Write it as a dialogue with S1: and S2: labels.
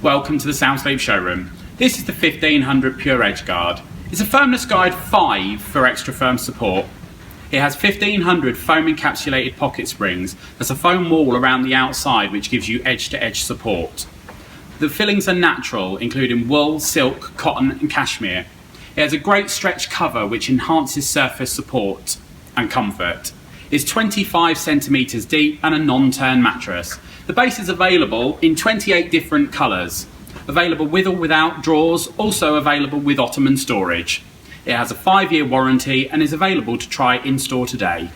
S1: Welcome to the Soundscape showroom. This is the 1500 Pure Edgeguard. It's a firmness guide 5 for extra firm support. It has 1500 foam encapsulated pocket springs. There's a foam wall around the outside which gives you edge to edge support. The fillings are natural, including wool, silk, cotton and cashmere. It has a great stretch cover which enhances surface support and comfort. It's 25 centimetres deep and a non-turn mattress. The base is available in 28 different colours. Available with or without drawers, also available with ottoman storage. It has a 5-year warranty and is available to try in store today.